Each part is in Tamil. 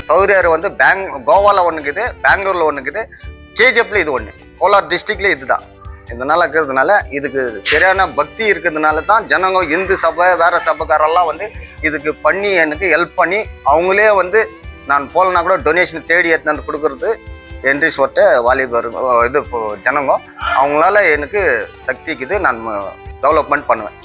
சௌரியார் வந்து கோவாவில் ஒன்றுக்குது, பெங்களூரில் ஒன்றுக்குது, கேஜிஎஃப்ல இது ஒன்று, கோலார் டிஸ்ட்ரிக்ட்ல இதுதான். இதனால இருக்கிறதுனால இதுக்கு சரியான பக்தி இருக்கிறதுனால தான் ஜனங்க இந்து சபை வேற சபைக்காரெல்லாம் வந்து இதுக்கு பண்ணி எனக்கு ஹெல்ப் பண்ணி அவங்களே வந்து நான் போகலன்னா கூட டொனேஷன் தேடி எடுத்து வந்து கொடுக்குறது என்ட்ரிஸ் ஒட்ட வாலிபர் இது ஜனங்க அவங்களால எனக்கு சக்திக்குது, நான் டெவலப்மெண்ட் பண்ணுவேன்.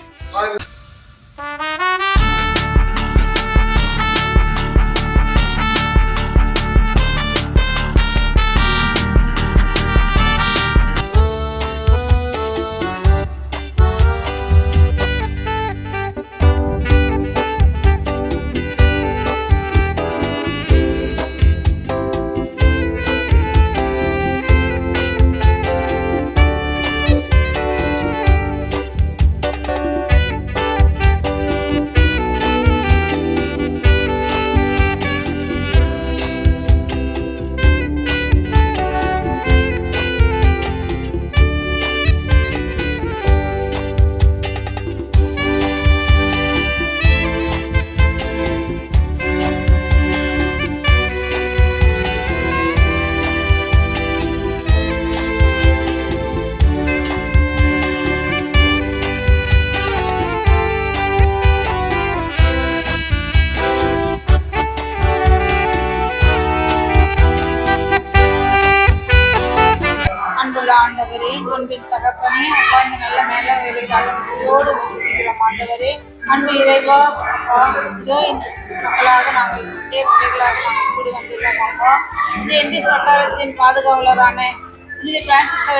ஆண்டவரே, அன்பின் தகப்பனே, அப்பா இந்த நல்ல மேல வேலையோடு ஆண்டவரே, அன்பு இறைவா, அப்பா இதோ இந்த மக்களாக நாங்கள் பிள்ளைகளாக நாங்கள் கூடி வந்துள்ளோம். அப்பா இந்த என்டிஎஸ் வட்டாரத்தின் பாதுகாவலரான புனித பிரான்சிஸ்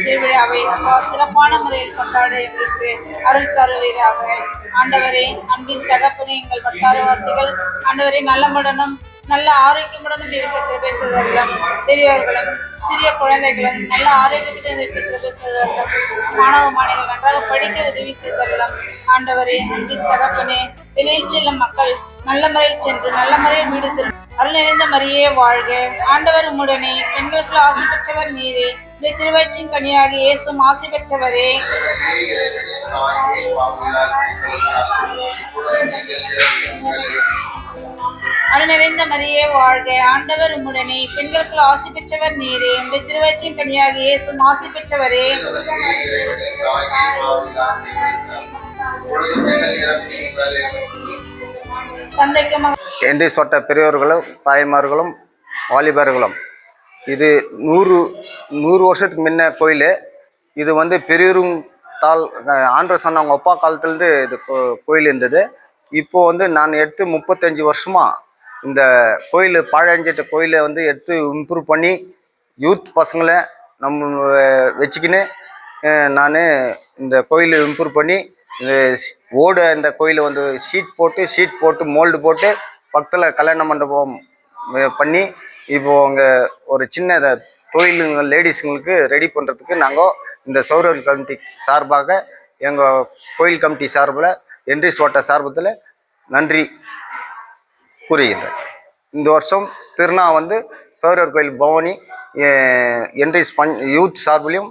திருவிழாவை அப்பா சிறப்பான முறையில் கொண்டாட எங்களுக்கு அருள் தருவீராக. ஆண்டவரே, அன்பின் தகப்பனே, எங்கள் வட்டாரவாசிகள் ஆண்டவரே நலமுடனும் நல்ல ஆரோக்கியமுடனும் இருக்கிற பேசுவதெல்லாம் பெரியவர்களும் சிறிய குழந்தைகளும் நல்ல ஆரோக்கியத்துடன் இருக்கிற பேசுவதெல்லாம் மாணவ மாணவிகள் நன்றாக படிக்க உதவி செய்தெல்லாம் ஆண்டவரே, அன்பின் தகப்பனே, வெளியில் செல்லும் மக்கள் நல்ல முறையில் சென்று நல்ல முறையில் வீடு திரும்ப அருள் நிறைந்த மரியே வாழ்க. ஆண்டவர் உம்முடனே, பெண்களுக்கு ஆசி பெற்றவர் நீரே, இந்த திருவயிற்றின் கனியாகி இயேசுவும் ஆசி பெற்றவரே. அருள் நிறைந்த மரியே வாழ்க. ஆண்டவர் உம்முடனே, பெண்களுக்கு ஆசி பெற்றவர் நீரே, இந்த திருவயிற்றின் கனியாகி இயேசுவும் ஆசி பெற்றவரே. என்ட்ரிஸ் வட்ட பெரியவர்களும் தாய்மார்களும் வாலிபர்களும் இது 100 வருஷத்துக்கு முன்ன கோயில். இது வந்து பெரியரும் ஆண்டவர் சொன்ன அவங்க அப்பா காலத்துலேருந்து இது கோயில் இருந்தது. இப்போது வந்து நான் எடுத்து 35 வருஷமா இந்த கோயில் பாழஞ்சிட்ட கோயிலை வந்து எடுத்து இம்ப்ரூவ் பண்ணி யூத் பசங்களை நம்ம வச்சுக்கின்னு நான் இந்த கோயிலை இம்ப்ரூவ் பண்ணி இந்த கோயிலை வந்து ஷீட் போட்டு மோல்டு போட்டு பக்கத்தில் கல்யாண மண்டபம் பண்ணி இப்போது அங்கே ஒரு சின்ன தொழிலுங்க லேடிஸுங்களுக்கு ரெடி பண்ணுறதுக்கு நாங்கள் இந்த சௌரியர் கமிட்டி சார்பாக எங்கள் கோயில் கமிட்டி சார்பில் என்ட்ரிஸ் வட்ட சார்பத்தில் நன்றி கூறுகின்றேன். இந்த வருஷம் திருநா வந்து சௌரியர் கோயில் பவனி என்ட்ரிஸ் யூத் சார்பிலையும்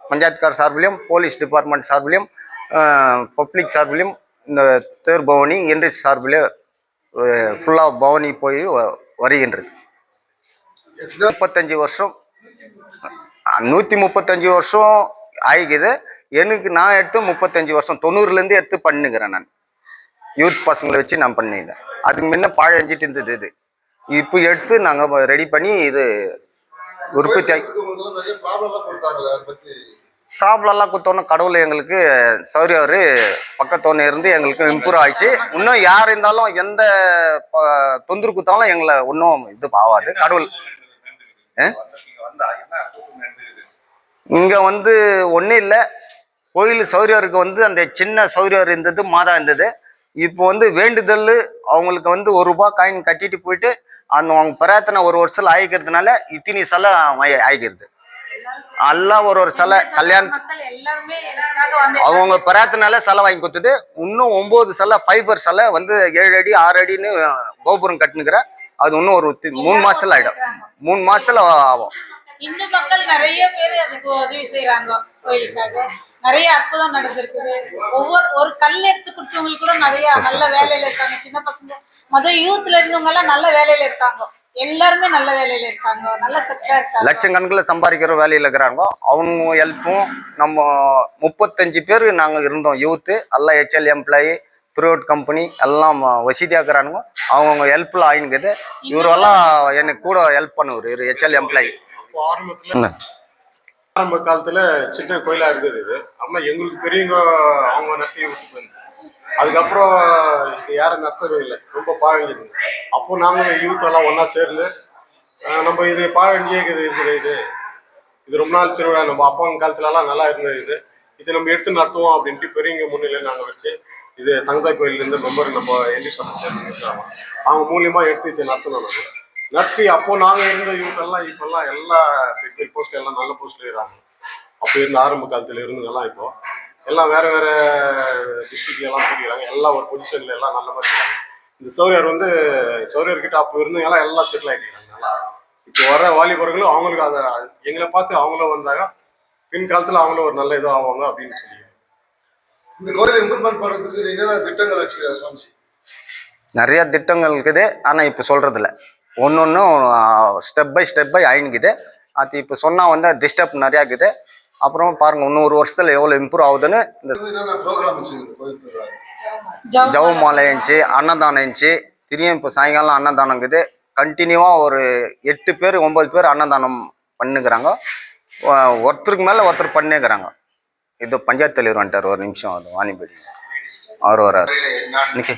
பஞ்சாயத்துக்கார் சார்பிலையும் போலீஸ் டிபார்ட்மெண்ட் சார்பிலையும் பப்ளிக் சார்பிலையும் இந்த தேர் பவனி என்ட்ரிஸ் சார்பிலே ஃபுல்லாக பவனி போய் வருகின்றது. 35 வருஷம் 135 வருஷம் ஆகிக்குது. எனக்கு நான் எடுத்து 35 வருஷம் 90லேருந்து எடுத்து பண்ணுகிறேன். நான் யூத் பசங்களை வச்சு நான் பண்ணிக்கிறேன். அதுக்கு முன்ன பாழஞ்சிட்டு இருந்தது. இது இப்போ எடுத்து நாங்கள் ரெடி பண்ணி இது உற்பத்தி ஆகி ப்ராப்ளம்லாம் கொடுத்தோன்னே கடவுள் எங்களுக்கு சௌரியர் பக்கத்தோன்னு இருந்து எங்களுக்கு இம்ப்ரூவ் ஆயிடுச்சு. இன்னும் யார் இருந்தாலும் எந்த தொந்தரவு கொடுத்தாலும் எங்களை ஒன்றும் இது ஆகாது. கடவுள் இங்கே வந்து ஒன்றும் இல்லை. கோயில் சௌரியருக்கு வந்து அந்த சின்ன சௌரியர் இருந்தது, மாதா இருந்தது. இப்போ வந்து வேண்டுதல் அவங்களுக்கு வந்து ₹1 காயின் கட்டிட்டு போயிட்டு அவங்க பிரார்த்தனை ஒரு வருஷத்துல ஆகிக்கிறதுனால இத்தனி சிலை ஆகிக்கிறது. எல்லாம் ஒரு சிலை கல்யாணம் அவங்க பிரார்த்தனால சிலை வாங்கி கொடுத்தது. இன்னும் 9 சிலை ஃபைபர் சிலை வந்து 7 அடி 6 அடின்னு கோபுரம் கட்டுனுக்கிறேன். அது இன்னும் ஒரு 3 மாசத்துல ஆயிடும். 3 மாசத்துல ஆகும். இந்து மக்கள் நிறைய பேர் அதுக்கு உதவி செய்யறாங்க. கோயிலுக்காக நிறைய அற்புதம் நடந்திருக்குது. ஒரு கல் எடுத்து கொடுத்தவங்களுக்கு கூட நிறைய நல்ல வேலையில இருக்காங்க. சின்ன பசங்க யூத்ல இருந்தவங்க எல்லாம் நல்ல வேலையில இருக்காங்க. எல்லாருமே நல்ல வேலையில இருக்காங்க, நல்ல செட்டிலா இருக்காங்க. லட்சக்கணக்கில் சம்பாதிக்கிற வேலையில் இருக்கிறாங்க. அவங்க ஹெல்ப்பும் நம்ம 35 பேர் நாங்கள் இருந்தோம் யூத்து, எல்லாம் ஹெச்எல் எம்ப்ளாயி, ப்ரைவேட் கம்பெனி எல்லாம் வசதியாக இருக்கிறானுங்க. அவங்கவுங்க ஹெல்ப்பில் ஆயினுக்குது. இவரெல்லாம் எனக்கு கூட ஹெல்ப் பண்ணுவார், இவர் ஹெச்எல் எம்ப்ளாயி. ஆரம்ப காலத்துல சின்ன கோயிலா இருந்தது இது. ஆனா எங்களுக்கு பெரியவங்க அவங்க நட்டி விட்டு அதுக்கப்புறம் இது யாரும் நட்டது இல்லை, ரொம்ப பாழஞ்சிது. அப்போ நாங்கள் யூத் எல்லாம் ஒன்றா சேர்ந்து நம்ம இது பாழஞ்சியே இருக்கிற இது ரொம்ப நாள் திருவிழா, நம்ம அப்பாங்க காலத்துலலாம் நல்லா இருந்தது இது நம்ம எடுத்து நடத்துவோம் அப்படின்ட்டு பெரியவங்க முன்னிலையில் நாங்கள் வச்சு இது தங்கதாய் கோயிலேருந்து மெம்பர் நம்ம எல்லி சொன்ன சேர்ந்து அவங்க மூலியமாக எடுத்து இது நடத்தணும். நம்ம நடத்தி அப்போ நாங்கள் இருந்த யூத் எல்லாம் இப்போல்லாம் எல்லா பெரிய போஸ்ட் எல்லாம் நல்ல போஸ்ட்ல இருக்கிறாங்க. அப்போ இருந்த ஆரம்ப காலத்தில் இருந்ததெல்லாம் இப்போ எல்லாம் வேற வேற டிஸ்ட்ரிக்ட்ல எல்லாம் போயிருக்காங்க, எல்லாம் ஒரு பொசிஷன்ல எல்லாம் நல்ல மாதிரி இருக்காங்க. இந்த சௌரியர்கிட்ட அப்போ இருந்தவங்க எல்லாம் செட்டில் ஆகிட்டாங்க நல்லா. இப்போ வர வாலிபர்களும் அவங்களுக்கு அதை எங்களை பார்த்து அவங்களும் வந்தாங்க, பின் காலத்தில் அவங்களும் ஒரு நல்ல இதாக ஆவாங்க அப்படின்னு சொல்லி. இந்த கோயிலை இம்ப்ரூவ்மெண்ட் பண்ணுறதுக்கு நீங்கள் திட்டங்கள் வச்சுக்கிறேன் சாமி? நிறைய திட்டங்கள் இருக்குது, ஆனால் இப்போ சொல்கிறதில்ல. ஒன்றும் ஸ்டெப் பை ஆயினுக்குது. அது இப்போ சொன்னால் வந்து டிஸ்டர்ப் நிறையா இருக்குது. அப்புறம் பாருங்க இன்னும் ஒரு வருஷத்துல எவ்வளோ இம்ப்ரூவ் ஆகுதுன்னு. இந்த ஜவு மாலை இருந்துச்சு, அன்னதானம் இருந்துச்சு. திடீர்னு இப்போ சாயங்காலம் அன்னதானம் இருக்குது. கண்டினியூவாக ஒரு 8 பேர் 9 பேர் அன்னதானம் பண்ணுக்கிறாங்க. ஒருத்தருக்கு மேலே ஒருத்தர் பண்ணிக்கிறாங்க. இது பஞ்சாயத்து தலைவர் வந்துட்டார், ஒரு நிமிஷம். அது வாணிபடி அவர் வர்றாரு. இன்னைக்கு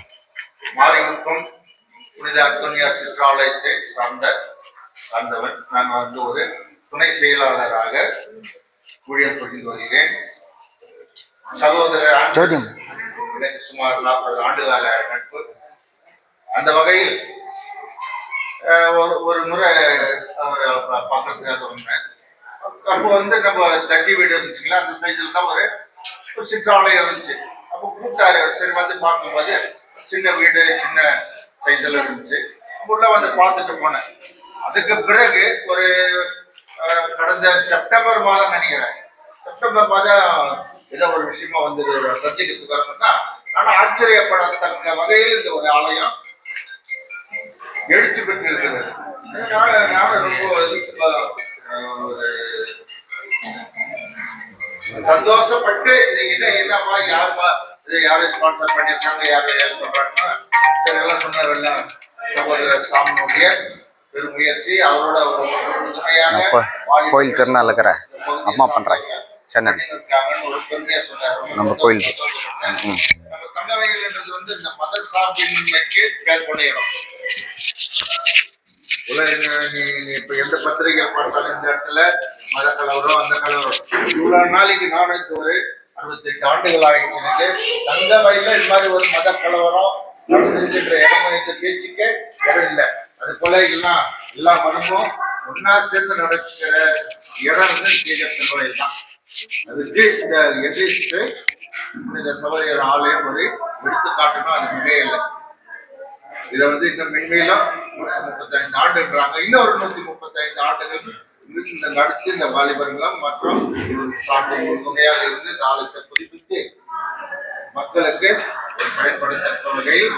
மாரிமுத்தம் புனித அந்தோனியார் சிற்றாலயத்தை சார்ந்தவன். நான் வந்து ஒரு துணை செயலாளராக ஊழியம் புரிந்து வருகிறேன். சகோதரர் எனக்கு சுமார் 40 ஆண்டுகால நட்பு. அந்த வகையில் ஒரு முறை அவரை பார்க்கறதுக்காக வந்தேன். அப்போ வந்து நம்ம தட்டி வீடு இருந்துச்சுங்களா, அந்த சைடில் தான் ஒரு சிற்றாலயம் இருந்துச்சு. அப்போ கூப்பிட்டாரு, சரி வந்து பார்க்கும்போது சின்ன வீடு சின்ன சைஸில் இருந்துச்சு. உள்ள வந்து பார்த்துட்டு போனேன். அதுக்கு பிறகு ஒரு கடந்த செப்டம்பர் மாதம் நினைக்கிறேன், செப்டம்பர் மாதம் ஏதோ ஒரு விஷயமா வந்து சந்திக்கிறதுக்கு வரணும்னா நான் ஆச்சரியப்படத்தக்க வகையில் இந்த ஒரு ஆலயம் எழுச்சி பெற்று இருக்கிறது. நானும் ரொம்ப ஒரு சந்தோஷப்பட்டு என்னப்பா யாருப்பா யாரும் ஸ்பான்சர் பண்ணியிருக்காங்க, யாரும் ஹெல்ப் பண்றாங்கன்னா சரி எல்லாம் சொன்னார். சகோதரர் சாமியுடைய பெருமுயற்சி, அவரோட ஒரு கோயில் திருநாள் இருக்கிற அம்மா பண்றேன் சென்னை ஒரு பெருமையா சொன்னார். நம்ம கோயில் தங்கவயல்ன்றது வந்து இந்த மத சார்பின்மைக்கு பேர் கொண்ட இடம். இப்ப எந்த பத்திரிகை பார்த்தாலும் இந்த இடத்துல மத கலவரம் அந்த கலவரம். இவ்வளவு நாளைக்கு நானும் ஒரு 68 ஆண்டுகள் ஆயிடுச்சு. தங்க வயல்ல இது மாதிரி ஒரு மத கலவரம் நடந்துச்சுன்ற இடம் இந்த பேச்சுக்கே இடம் இல்லை. அது போல எல்லா மதமும் ஒன்னா சேர்ந்து நடக்கிற இடம் வந்து கேட்கற வயல் தான். அதுக்கு இந்த எதிர்த்து இந்த சபையர் ஆலயம் ஒரு எடுத்துக்காட்டணும், அது மிக இல்லை. இதை வந்து இந்த மென்மையிலும் 135 ஆண்டுன்றாங்க. இன்னும் ஒரு 135 ஆண்டுகள் இந்த நடத்தி இந்த வாலிபர்களும் மற்றும் சார்ந்த துணையாக இருந்து இந்த ஆலயத்தை புதுப்பித்து மக்களுக்கு பயன்படுத்த வகையில்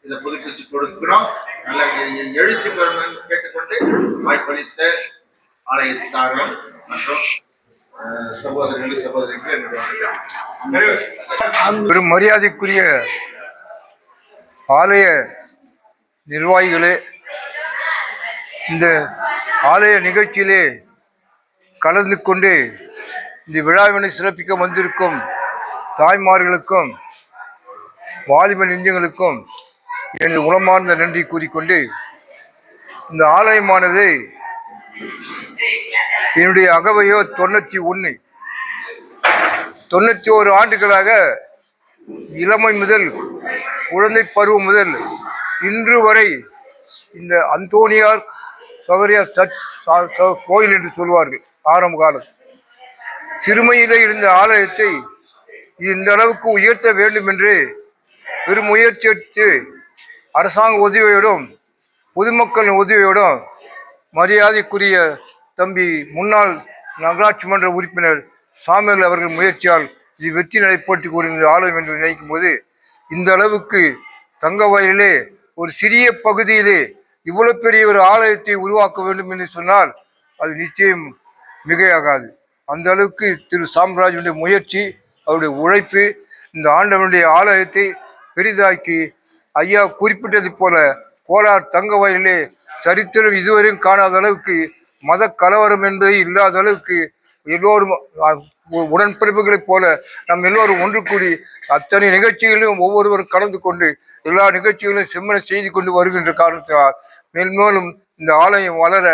இதை புதுப்பிச்சு கொடுக்கணும். நல்ல எழுச்சி பெறணும் கேட்டுக்கொண்டு வாய்ப்பளித்த ஆலயத்தார்களும் மற்றும் சகோதரர்களுக்கு பெரும் மரியாதைக்குரிய ஆலய நிர்வாகிகளே, இந்த ஆலய நிகழ்ச்சியிலே கலந்து கொண்டு இந்த விழாவினை சிறப்பிக்க வந்திருக்கும் தாய்மார்களுக்கும் வாலிப நெஞ்சங்களுக்கும் எனது உளமார்ந்த நன்றி கூறிக்கொண்டு, இந்த ஆலயமானது என்னுடைய அகவையோ 91 ஆண்டுகளாக இளமை முதல் குழந்தை பருவம் முதல் இன்று வரை இந்த அந்தோனியார் சௌரியார் கோயில் என்று சொல்வார்கள். ஆரம்ப காலம் சிறுமையிலே இருந்த ஆலயத்தை இந்த அளவுக்கு உயர்த்த வேண்டும் என்று பெரும் முயற்சி எடுத்து அரசாங்க உதவியோடும் பொதுமக்களின் உதவியோடும் மரியாதைக்குரிய தம்பி முன்னாள் நகராட்சி மன்ற உறுப்பினர் சாமியல் அவர்கள் முயற்சியால் இது வெற்றி நடைபெற்று கூடிய ஆலயம் என்று நினைக்கும் போது, இந்த அளவுக்கு தங்க வயலிலே ஒரு சிறிய பகுதியிலே இவ்வளவு பெரிய ஒரு ஆலயத்தை உருவாக்க வேண்டும் என்று சொன்னால் அது நிச்சயம் மிகையாகாது. அந்த அளவுக்கு திரு சாம்ராஜனுடைய முயற்சி, அவருடைய உழைப்பு இந்த ஆண்டவனுடைய ஆலயத்தை பெரிதாக்கி, ஐயா குறிப்பிட்டது போல கோலார் தங்க வயலிலே சரித்திரம் இதுவரையும் காணாத அளவுக்கு மத கலவரம் என்பது இல்லாத அளவுக்கு எல்லோரும் உடன்பிறப்புகளைப் போல நம் எல்லோரும் ஒன்று கூடி அத்தனை நிகழ்ச்சிகளிலும் ஒவ்வொருவரும் கலந்து கொண்டு எல்லா நிகழ்ச்சிகளையும் செம்மன செய்து கொண்டு வருகின்ற காரணத்தினால் மேலும் இந்த ஆலயம் வளர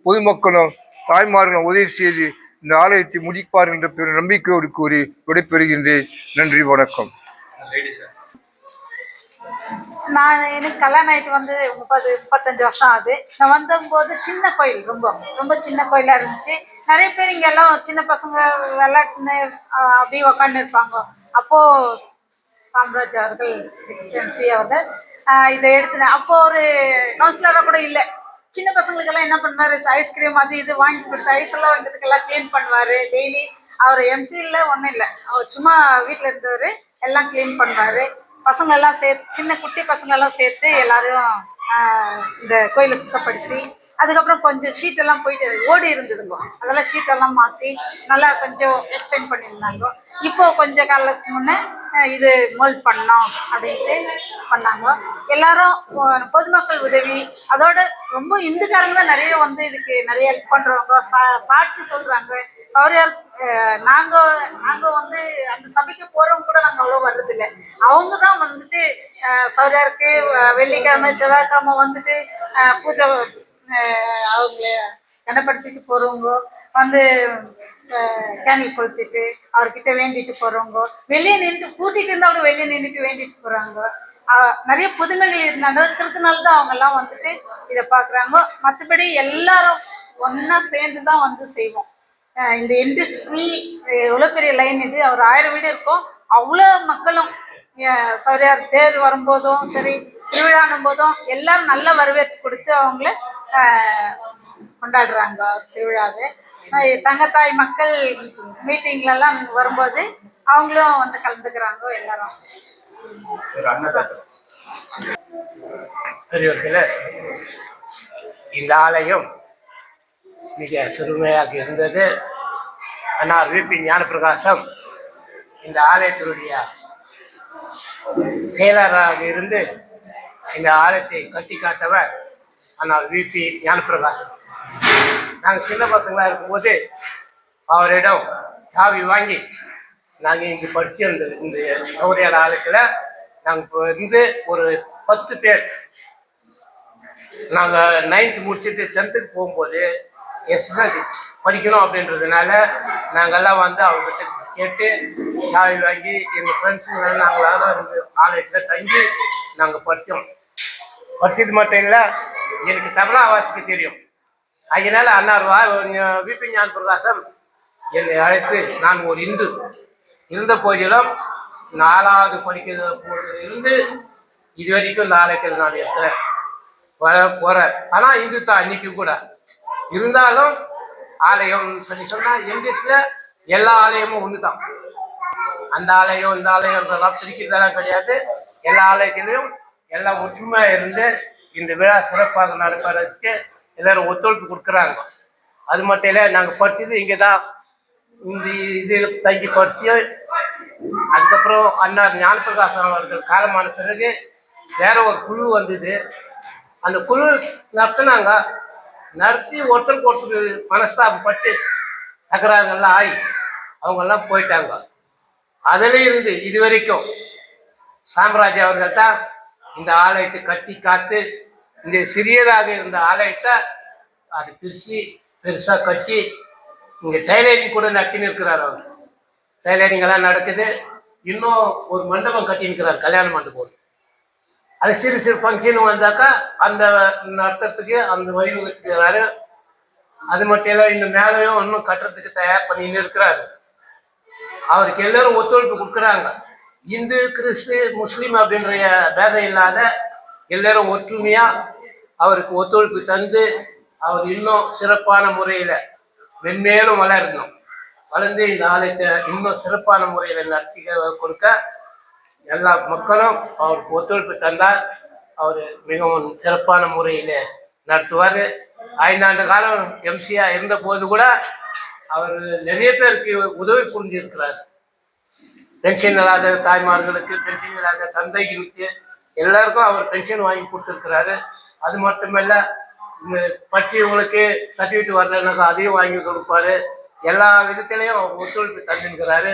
பொதுமக்களும் தாய்மார்களும் உதவி செய்து இந்த ஆலயத்தை முடிப்பார் என்ற பெரும் நம்பிக்கையோடு கூறி விடைபெறுகின்றேன். நன்றி, வணக்கம். எனக்கு கல்யாணம் ஆகிட்டு வந்து 35 வருஷம் ஆகுது. நான் வந்தபோது சின்ன கோயில், ரொம்ப ரொம்ப சின்ன கோயிலாக இருந்துச்சு. நிறைய பேர் இங்கே எல்லாம் சின்ன பசங்க விளையாட்டுன்னு அப்படியே உக்காந்து இருப்பாங்க. அப்போது சாம்ராஜ் அவர்கள் எக்ஸ்எம்சி அவர்கள் இதை எடுத்துனேன். அப்போது ஒரு கவுன்சிலராக கூட இல்லை. சின்ன பசங்களுக்கெல்லாம் என்ன பண்ணுவார், ஐஸ்கிரீம் அது இது வாங்கி கொடுத்து ஐஸ்லாம் வாங்கிறதுக்கெல்லாம் க்ளீன் பண்ணுவார் டெய்லி. அவர் எம்சியில் ஒன்றும் இல்லை, அவர் சும்மா வீட்டில் இருந்தவர், எல்லாம் க்ளீன் பண்ணுவார். பசங்களெல்லாம் சேர்த்து, சின்ன குட்டி பசங்களெல்லாம் சேர்த்து எல்லாரும் இந்த கோயிலை சுத்தப்படுத்தி, அதுக்கப்புறம் கொஞ்சம் ஷீட்டெல்லாம் போயிட்டு ஓடி இருந்ததுங்க, அதெல்லாம் ஷீட்டெல்லாம் மாற்றி நல்லா கொஞ்சம் எக்ஸ்டெண்ட் பண்ணியிருந்தாங்க. இப்போது கொஞ்சம் காலத்துக்கு முன்னே இது மோல்ட் பண்ணோம் அப்படின்ட்டு பண்ணாங்க. எல்லாரும் பொதுமக்கள் உதவி, அதோட ரொம்ப இந்துக்காரங்க தான் நிறைய வந்து இதுக்கு நிறைய ஹெல்ப் பண்ணுறவங்க, சாட்சி சொல்கிறாங்க. சௌரியார் நாங்கள் வந்து அந்த சபைக்கு போகிறவங்க கூட நாங்கள் அவ்வளோ வர்றதில்லை. அவங்க தான் வந்துட்டு சௌரியாருக்கு வெள்ளிக்கிழமை செவ்வாய்க்கிழமை வந்துட்டு பூஜை அவங்க கனப்படுத்திட்டு போகிறவங்க, வந்து கேண்டில் கொளுத்திட்டு அவர்கிட்ட வேண்டிட்டு போகிறவங்க, வெளியே நின்று கூட்டிகிட்டு இருந்தால் கூட வெளியே நின்றுட்டு வேண்டிட்டு போகிறாங்க. நிறைய புதுமைகள் நடக்கிறதுனால தான் அவங்கெல்லாம் வந்துட்டு இதை பார்க்குறாங்க. மற்றபடி எல்லாரும் ஒன்றா சேர்ந்து தான் வந்து செய்வோம். இந்த இண்டஸ்ட்ரி எவ்வளோ பெரிய லைன் இது, ஒரு 1000 வீடு இருக்கும். அவ்வளோ மக்களும் சௌரியார் தேர் வரும்போதும் சரி, திருவிழானும் போதும் எல்லாரும் நல்ல வரவேற்பு கொடுத்து அவங்கள கொண்டாடுறாங்க திருவிழாவை. தங்கத்தாய் மக்கள் மீட்டிங்லலாம் வரும்போது அவங்களும் வந்து கலந்துக்கிறாங்க எல்லாரும். பெரியவர்களே, இந்த ஆலயம் மிக சிறுமையாக இருந்தது. ஆனால் விபி ஞானப்பிரகாசம் இந்த ஆலயத்தினுடைய செயலராக இருந்து இந்த ஆலயத்தை கட்டி காத்தவர். ஆனால் விபி ஞானப்பிரகாசம் நாங்கள் சின்ன பசங்களாக இருக்கும்போது அவரிடம் சாவி வாங்கி நாங்கள் இங்கே படிச்சிருந்தது. இந்த சௌரியார் ஆலயத்தில் நாங்கள் இருந்து ஒரு 10 பேர் நாங்கள் 9th முடிச்சுட்டு 10th போகும்போது எஸ்எஸ்எல்சி படிக்கணும் அப்படின்றதுனால நாங்கள்லாம் வந்து அவர்கிட்ட கேட்டு சாவி வாங்கி எங்கள் ஃப்ரெண்ட்ஸுங்க நாங்களாக இருந்து ஆலயத்தில் தங்கி நாங்கள் படித்தோம். படித்தது மட்டும் இல்லை, எனக்கு தமிழா வாசிக்க தெரியும். அதனால அன்னார் விபி ஞானப்பிரகாசம் என்னை அழைத்து, நான் ஒரு இந்து இருந்த போதிலும் 4வது படிக்கிற இருந்து இது வரைக்கும் இந்த ஆலயத்தில் நான் இருக்கிறேன் போகிறேன். ஆனால் இந்து தான் அன்னைக்கும் கூட இருந்தாலும் ஆலயம் சொல்லி சொன்னால் இங்கிலீஷில் எல்லா ஆலயமும் ஒன்று தான். அந்த ஆலயம் இந்த ஆலயம்ன்றதெல்லாம் பிரிக்கிறதெல்லாம் கிடையாது. எல்லா ஆலயத்திலையும் எல்லாம் ஒற்றுமையாக இருந்து இந்த விழா சிறப்பாக நடப்பதற்கு எல்லோரும் ஒத்துழைப்பு கொடுக்குறாங்க. அது மட்டும் இல்லை, நாங்கள் படித்தது இங்கே தான், இந்த இதில் தங்கி படித்து அதுக்கப்புறம் அண்ணார் ஞானப்பிரகாசம் அவர்கள் காலமான பிறகு வேற ஒரு குழு வந்தது. அந்த குழு நடத்தி ஒருத்தருக்கு ஒருத்தர் மனஸ்தாபப்பட்டு தகராறுகள்லாம் ஆகி அவங்கெல்லாம் போயிட்டாங்க. அதில் இருந்து இது வரைக்கும் சாம்ராஜ் அவர்கள் தான் இந்த ஆலயத்தை கட்டி காத்து, இந்த சிறியதாக இருந்த ஆலயத்தை அது பிரித்து பெருசாக கட்டி இங்கே டைலரிங் கூட நட்டின்னு இருக்கிறார். அவர் டைலரிங் எல்லாம் நடக்குது. இன்னும் ஒரு மண்டபம் கட்டின்னுக்கிறார், கல்யாண மண்டபம். அது சிறு சிறு ஃபங்க்ஷன் வந்தாக்கா அந்த நடத்துறதுக்கு அந்த வழிவகுக்கிறாரு. அது மட்டும் இல்லை, இன்னும் மேலேயும் இன்னும் கட்டுறதுக்கு தயார் பண்ணின்னு இருக்கிறாரு. அவருக்கு எல்லாரும் ஒத்துழைப்பு கொடுக்குறாங்க. இந்து கிறிஸ்து முஸ்லீம் அப்படின்ற பேதம் இல்லாத எல்லாரும் ஒற்றுமையாக அவருக்கு ஒத்துழைப்பு தந்து அவர் இன்னும் சிறப்பான முறையில் மென்மேலும் வளரணும். வளர்ந்து இந்த ஆலயத்தை இன்னும் சிறப்பான முறையில் நடத்தி கொடுக்க எல்லா மக்களும் அவருக்கு ஒத்துழைப்பு தந்தால் அவர் மிகவும் சிறப்பான முறையில் நடத்துவார். 5 ஆண்டு காலம் எம்சியா இருந்த போது கூட அவர் நிறைய பேருக்கு உதவி புரிஞ்சிருக்கிறார். பென்ஷன் இல்லாத தாய்மார்களுக்கு, பென்ஷன் இல்லாத தந்தைகளுக்கு எல்லாருக்கும் அவர் பென்ஷன் வாங்கி கொடுத்துருக்கிறாரு. அது மட்டுமல்ல, இந்த படிச்சவங்களுக்கு சர்டிஃபிகேட் வரலன்னாக்கா அதையும் வாங்கி கொடுப்பாரு. எல்லா விதத்திலையும் அவர் ஒத்துழைப்பு தந்திருக்கிறாரு.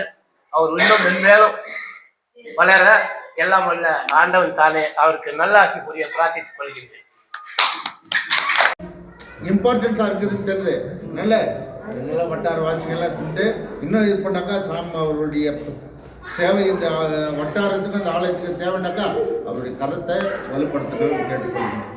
அவர் இன்னும் மென்மேலும் வளர எல்லாம் வல்ல ஆண்டவன் தானே அவருக்கு நல்ல ஆட்சி புரிய பிரார்த்தித்துக் கொள்கின்றேன். இம்பார்ட்டன்ஸாக இருக்குதுன்னு தெரியுது. நல்ல வட்டாரவாசிகள்லாம் இருந்து இன்னும் இது பண்ணாக்கா அவருடைய சேவை இந்த வட்டாரத்துக்கு அந்த ஆலயத்துக்கு தேவைன்னாக்கா அவருடைய கருத்தை வலுப்படுத்தணும்னு கேட்டுக்கொள்கிறேன்.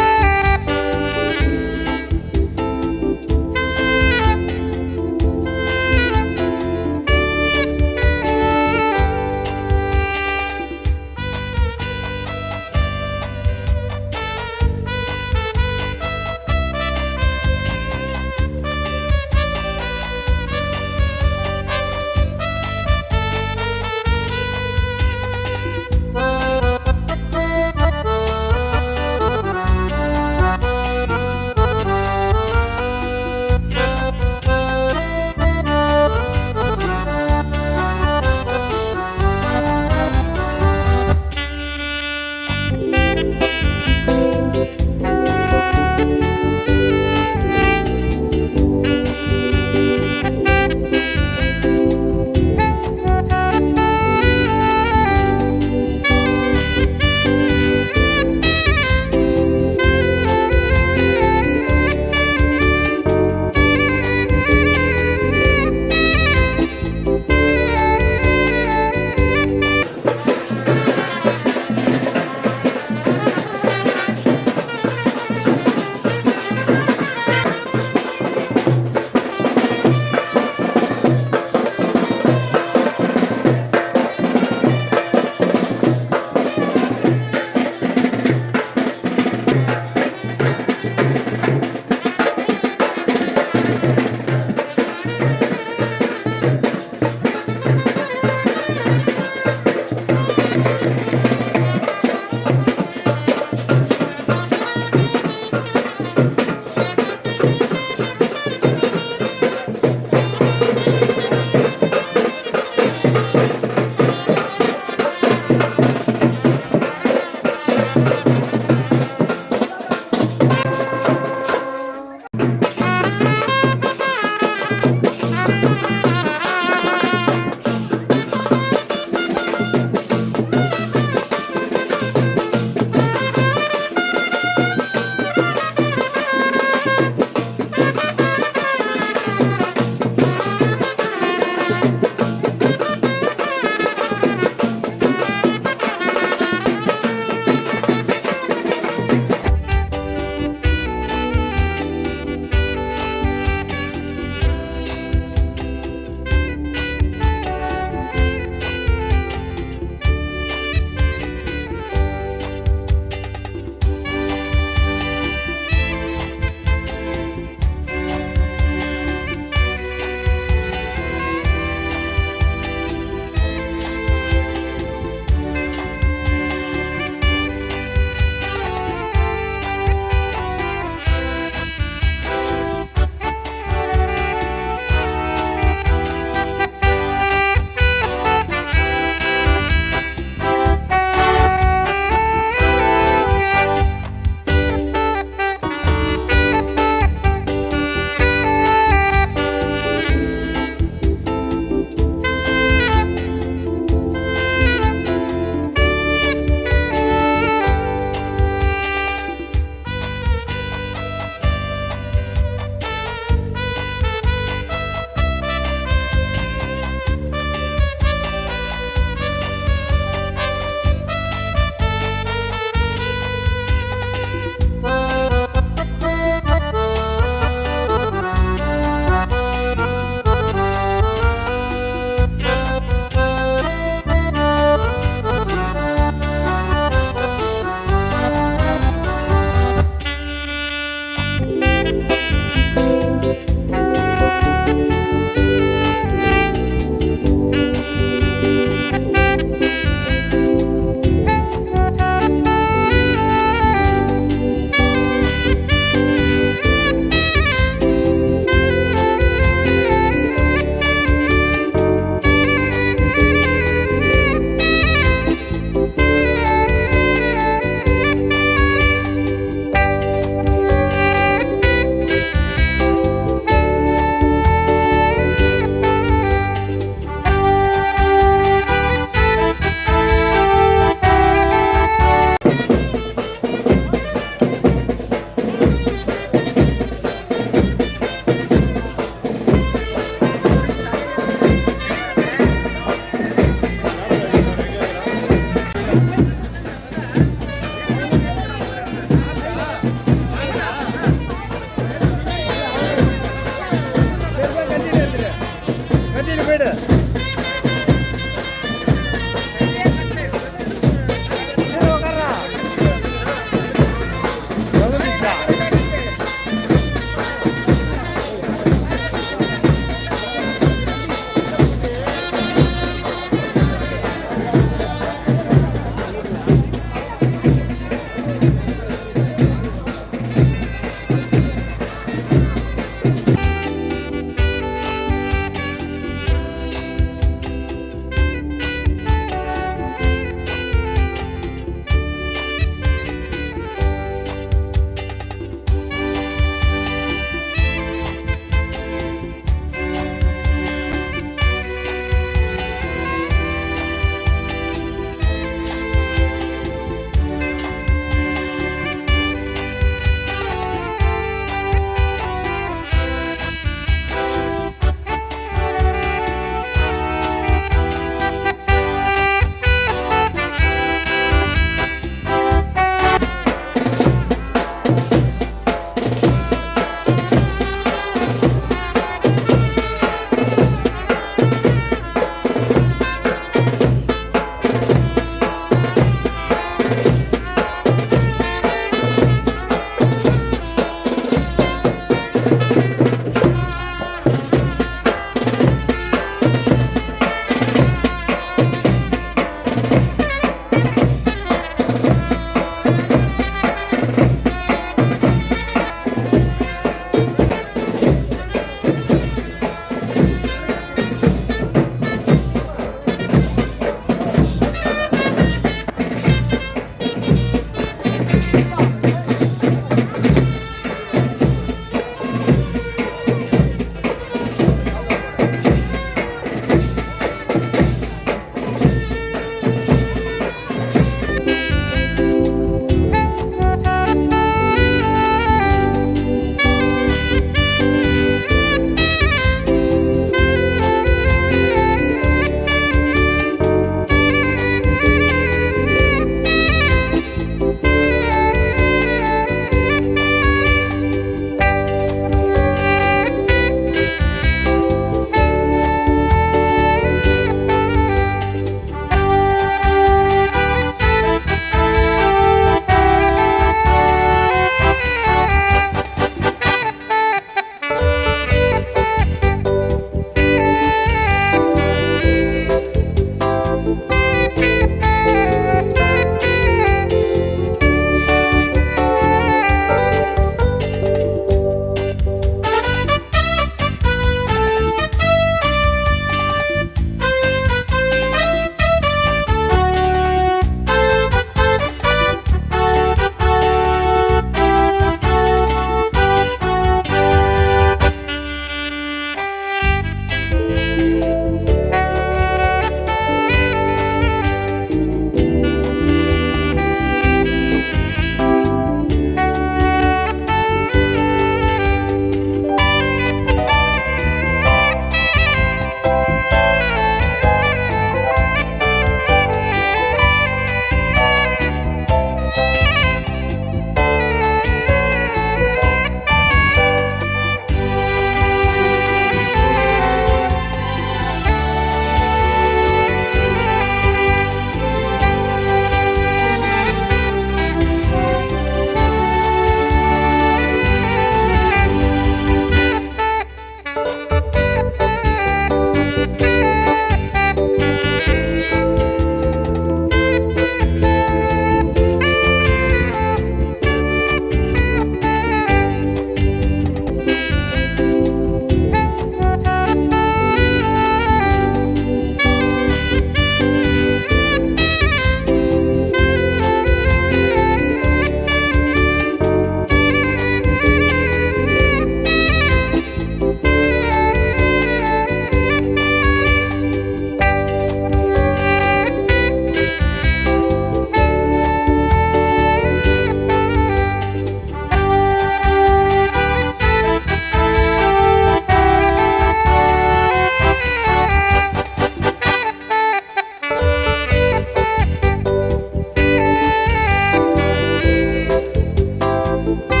ஆமென்.